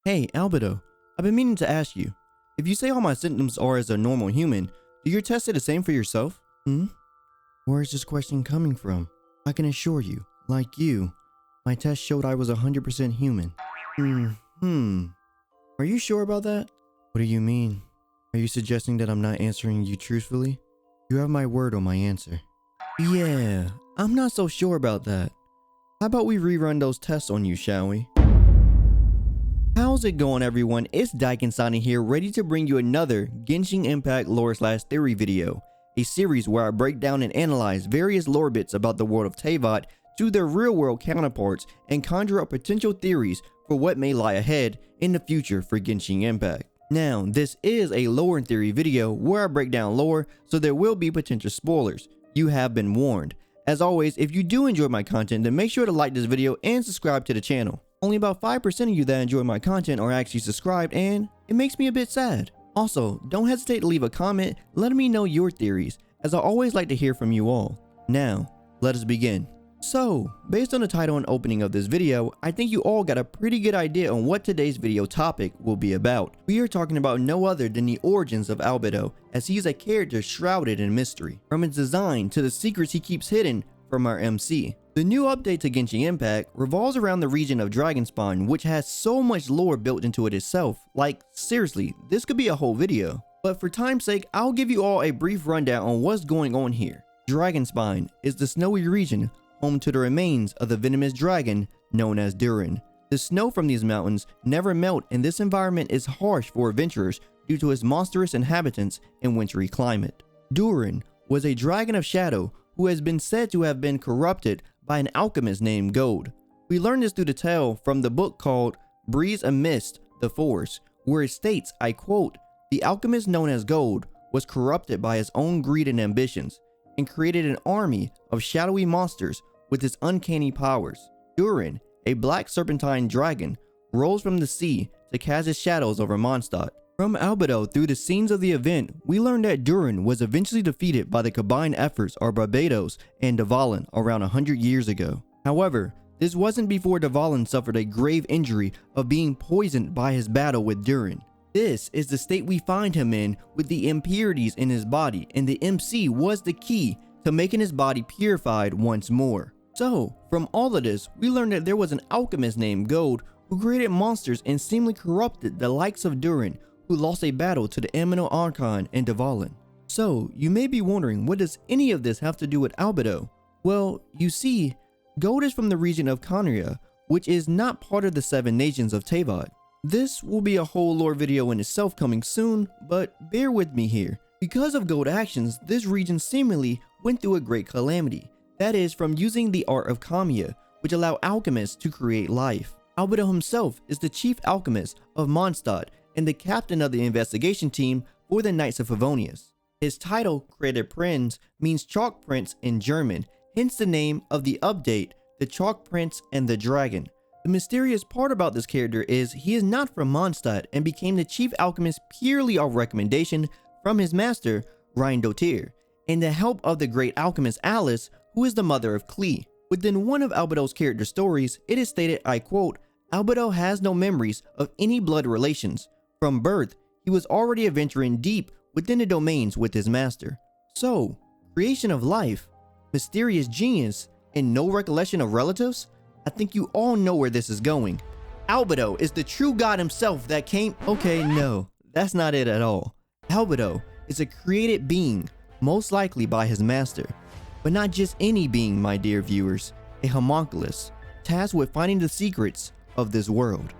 Hey, Albedo, I've been meaning to ask you, if you say all my symptoms are as a normal human, do your tests say the same for yourself? Where is this question coming from? I can assure you, like you, my test showed I was 100% human. Are you sure about that? What do you mean? Are you suggesting that I'm not answering you truthfully? You have my word on my answer. Yeah, I'm not so sure about that. How about we rerun those tests on you, shall we? How's it going, everyone? It's Daikensani here, ready to bring you another Genshin Impact Lore Theory video, a series where I break down and analyze various lore bits about the world of Teyvat to their real-world counterparts and conjure up potential theories for what may lie ahead in the future for Genshin Impact. Now, this is a lore and theory video where I break down lore, so there will be potential spoilers. You have been warned. As always, if you do enjoy my content, then make sure to like this video and subscribe to the channel. Only about 5% of you that enjoy my content are actually subscribed, and it makes me a bit sad. Also, don't hesitate to leave a comment letting me know your theories, as I always like to hear from you all. Now, let us begin. So, based on the title and opening of this video, I think you all got a pretty good idea on what today's video topic will be about. We are talking about no other than the origins of Albedo, as he is a character shrouded in mystery, from his design to the secrets he keeps hidden from our MC. The new update to Genshin Impact revolves around the region of Dragonspawn, which has so much lore built into it itself. Like, seriously, this could be a whole video. But for time's sake, I'll give you all a brief rundown on what's going on here. Dragonspawn is the snowy region home to the remains of the venomous dragon known as Durin. The snow from these mountains never melt, and this environment is harsh for adventurers due to its monstrous inhabitants and wintry climate. Durin was a dragon of shadow who has been said to have been corrupted by an alchemist named Gold. We learned this through the tale from the book called Breeze Amidst the Forest, where it states, I quote, "The alchemist known as Gold was corrupted by his own greed and ambitions, and created an army of shadowy monsters with his uncanny powers. Durin, a black serpentine dragon, rose from the sea to cast his shadows over Mondstadt." From Albedo, through the scenes of the event, we learned that Durin was eventually defeated by the combined efforts of Barbados and Dvalin around 100 years ago. However, this wasn't before Dvalin suffered a grave injury of being poisoned by his battle with Durin. This is the state we find him in with the impurities in his body, and the MC was the key to making his body purified once more. So, from all of this, we learned that there was an alchemist named Gold who created monsters and seemingly corrupted the likes of Durin, who lost a battle to the Eminal Archon and Dvalin. So, you may be wondering, what does any of this have to do with Albedo? Well, you see, Gold is from the region of Conria, which is not part of the 7 nations of Teyvat. This will be a whole lore video in itself coming soon, but bear with me here. Because of Gold's actions, this region seemingly went through a great calamity. That is, from using the art of Kamiya, which allowed alchemists to create life. Albedo himself is the chief alchemist of Mondstadt and the captain of the investigation team for the Knights of Favonius. His title, Created Prince, means Chalk Prince in German, hence the name of the update, the Chalk Prince and the Dragon. The mysterious part about this character is he is not from Mondstadt and became the chief alchemist purely off recommendation from his master, Reindotir, and the help of the great alchemist Alice, who is the mother of Klee. Within one of Albedo's character stories, it is stated, I quote, "Albedo has no memories of any blood relations. From birth, he was already adventuring deep within the domains with his master." So, creation of life, mysterious genius, and no recollection of relatives? I think you all know where this is going. Albedo is the true god himself that came— Okay, no, that's not it at all. Albedo is a created being, most likely by his master. But not just any being, my dear viewers, a homunculus, tasked with finding the secrets of this world.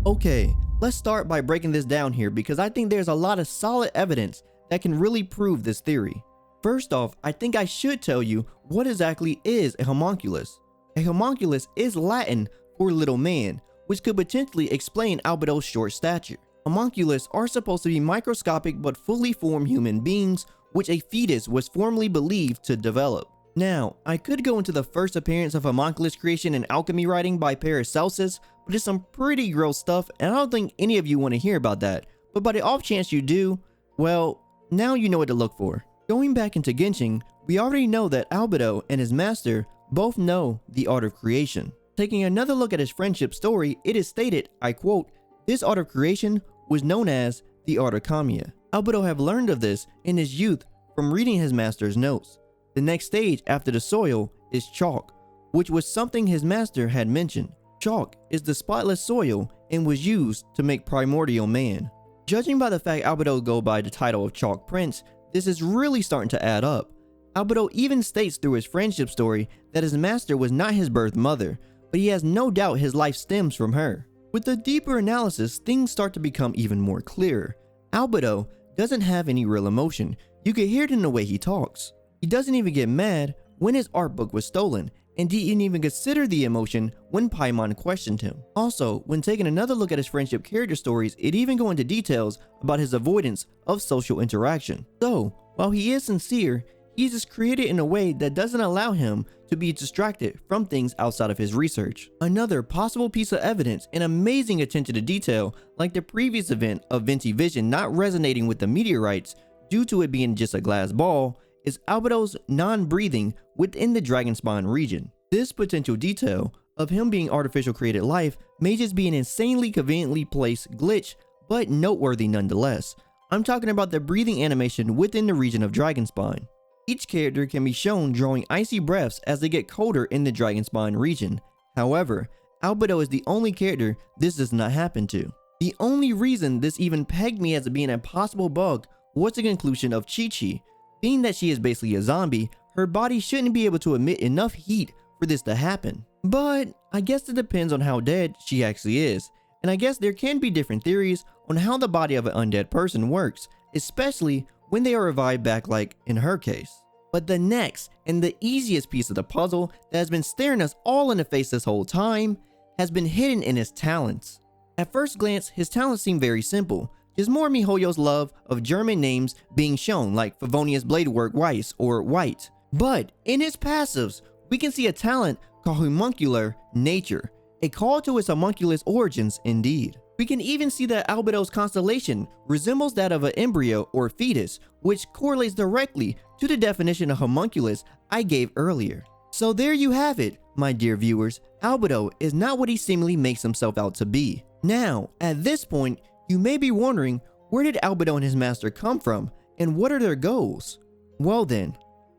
Okay, let's start by breaking this down here because I think there's a lot of solid evidence that can really prove this theory. First off, I think I should tell you what exactly is a homunculus. A homunculus is Latin for little man, which could potentially explain Albedo's short stature. Homunculus are supposed to be microscopic but fully formed human beings, which a fetus was formerly believed to develop. Now, I could go into the first appearance of homunculus creation in alchemy writing by Paracelsus, but it's some pretty gross stuff and I don't think any of you want to hear about that. But by the off chance you do, well, now you know what to look for. Going back into Genshin, we already know that Albedo and his master both know the art of creation. Taking another look at his friendship story, it is stated, I quote, "This art of creation was known as the art of Kamiya. Albedo have learned of this in his youth from reading his master's notes. The next stage after the soil is chalk, which was something his master had mentioned. Chalk is the spotless soil and was used to make primordial man." Judging by the fact Albedo go by the title of Chalk Prince, this is really starting to add up. Albedo even states through his friendship story that his master was not his birth mother, but he has no doubt his life stems from her. With the deeper analysis, things start to become even more clear. Albedo doesn't have any real emotion. You can hear it in the way he talks. He doesn't even get mad when his art book was stolen, and didn't even consider the emotion when Paimon questioned him. Also, when taking another look at his friendship character stories, it even go into details about his avoidance of social interaction. So, while he is sincere, he is just created in a way that doesn't allow him to be distracted from things outside of his research. Another possible piece of evidence and amazing attention to detail, like the previous event of Venti Vision not resonating with the meteorites due to it being just a glass ball, is Albedo's non-breathing within the Dragonspawn region. This potential detail of him being artificial created life may just be an insanely conveniently placed glitch, but noteworthy nonetheless. I'm talking about the breathing animation within the region of Dragonspawn. Each character can be shown drawing icy breaths as they get colder in the Dragonspawn region. However, Albedo is the only character this does not happen to. The only reason this even pegged me as being a possible bug was the conclusion of Chi-Chi. Being that she is basically a zombie, her body shouldn't be able to emit enough heat for this to happen. But I guess it depends on how dead she actually is, and I guess there can be different theories on how the body of an undead person works, especially when they are revived back like in her case. But the next and the easiest piece of the puzzle that has been staring us all in the face this whole time has been hidden in his talents. At first glance, his talents seem very simple. Just more MiHoYo's love of German names being shown, like Favonius Bladework Weiss or White. But in his passives, we can see a talent called Homuncular Nature, a call to his homunculus origins indeed. We can even see that Albedo's constellation resembles that of an embryo or fetus, which correlates directly to the definition of homunculus I gave earlier. So there you have it, my dear viewers. Albedo is not what he seemingly makes himself out to be. Now, at this point, you may be wondering, where did Albedo and his master come from, and what are their goals? Well then,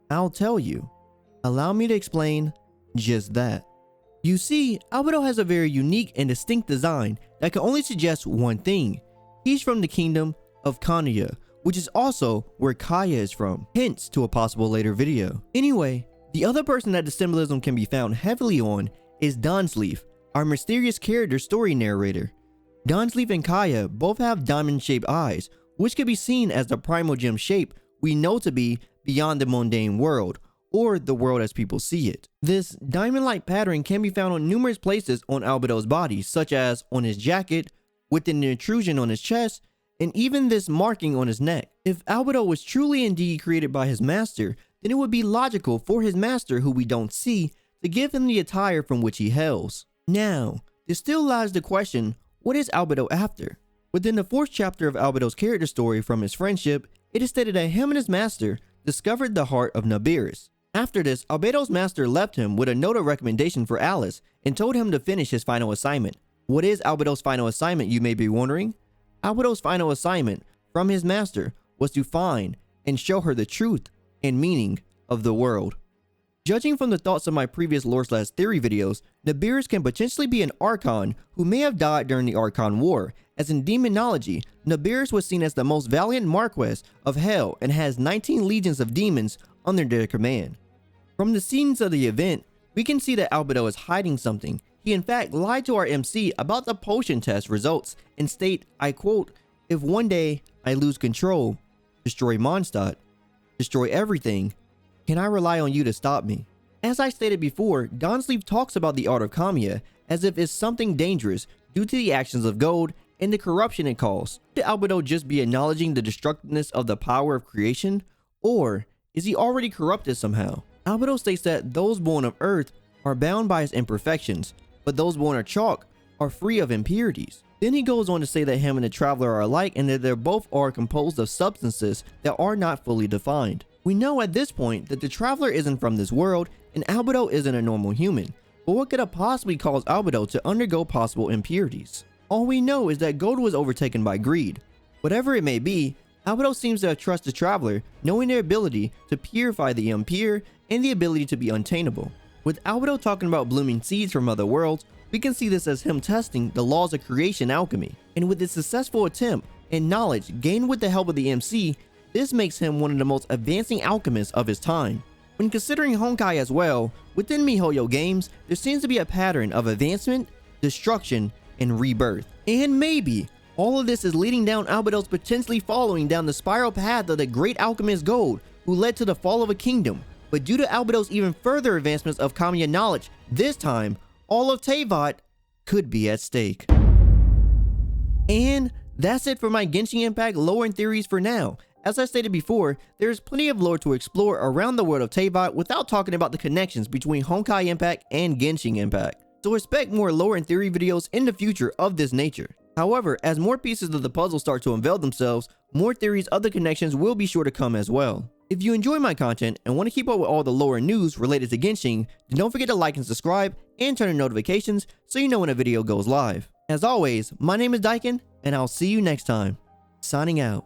I'll tell you. Allow me to explain just that. You see, Albedo has a very unique and distinct design that can only suggest one thing. He's from the kingdom of Kanya, which is also where Kaya is from, hints to a possible later video. Anyway, the other person that the symbolism can be found heavily on is Donsleaf, our mysterious character story narrator. Donsleaf and Kaya both have diamond-shaped eyes, which can be seen as the primal gem shape we know to be beyond the mundane world, or the world as people see it. This diamond-like pattern can be found on numerous places on Albedo's body, such as on his jacket, within the intrusion on his chest, and even this marking on his neck. If Albedo was truly indeed created by his master, then it would be logical for his master, who we don't see, to give him the attire from which he hails. Now, there still lies the question, what is Albedo after? Within the 4th chapter of Albedo's character story from his friendship, it is stated that him and his master discovered the heart of Nabiris. After this, Albedo's master left him with a note of recommendation for Alice and told him to finish his final assignment. What is Albedo's final assignment, you may be wondering? Albedo's final assignment from his master was to find and show her the truth and meaning of the world. Judging from the thoughts of my previous lore/theory videos, Nabiris can potentially be an Archon who may have died during the Archon War, as in demonology, Nabiris was seen as the most valiant Marquess of Hell and has 19 legions of demons under their command. From the scenes of the event, we can see that Albedo is hiding something. He in fact lied to our MC about the potion test results and state, I quote, "If one day I lose control, destroy Mondstadt, destroy everything, can I rely on you to stop me?" As I stated before, Donsleaf talks about the art of Kamiya as if it's something dangerous due to the actions of gold and the corruption it caused. Could Albedo just be acknowledging the destructiveness of the power of creation? Or is he already corrupted somehow? Albedo states that those born of earth are bound by its imperfections, but those born of chalk are free of impurities. Then he goes on to say that him and the traveler are alike and that they both are composed of substances that are not fully defined. We know at this point that the traveler isn't from this world and Albedo isn't a normal human, but what could have possibly caused Albedo to undergo possible impurities? All we know is that gold was overtaken by greed. Whatever it may be, Albedo seems to have trusted the traveler, knowing their ability to purify the impure and the ability to be untainable. With Albedo talking about blooming seeds from other worlds, we can see this as him testing the laws of creation alchemy, and with his successful attempt and knowledge gained with the help of the MC, this makes him one of the most advancing alchemists of his time. When considering Honkai as well, within MiHoYo games, there seems to be a pattern of advancement, destruction, and rebirth. And maybe all of this is leading down Albedo's potentially following down the spiral path of the great alchemist Gold, who led to the fall of a kingdom. But due to Albedo's even further advancements of Kamiya knowledge, this time, all of Teyvat could be at stake. And that's it for my Genshin Impact lore and theories for now. As I stated before, there is plenty of lore to explore around the world of Teyvat without talking about the connections between Honkai Impact and Genshin Impact. So expect more lore and theory videos in the future of this nature. However, as more pieces of the puzzle start to unveil themselves, more theories of the connections will be sure to come as well. If you enjoy my content and want to keep up with all the lore and news related to Genshin, then don't forget to like and subscribe and turn on notifications so you know when a video goes live. As always, my name is Daikin, and I'll see you next time. Signing out.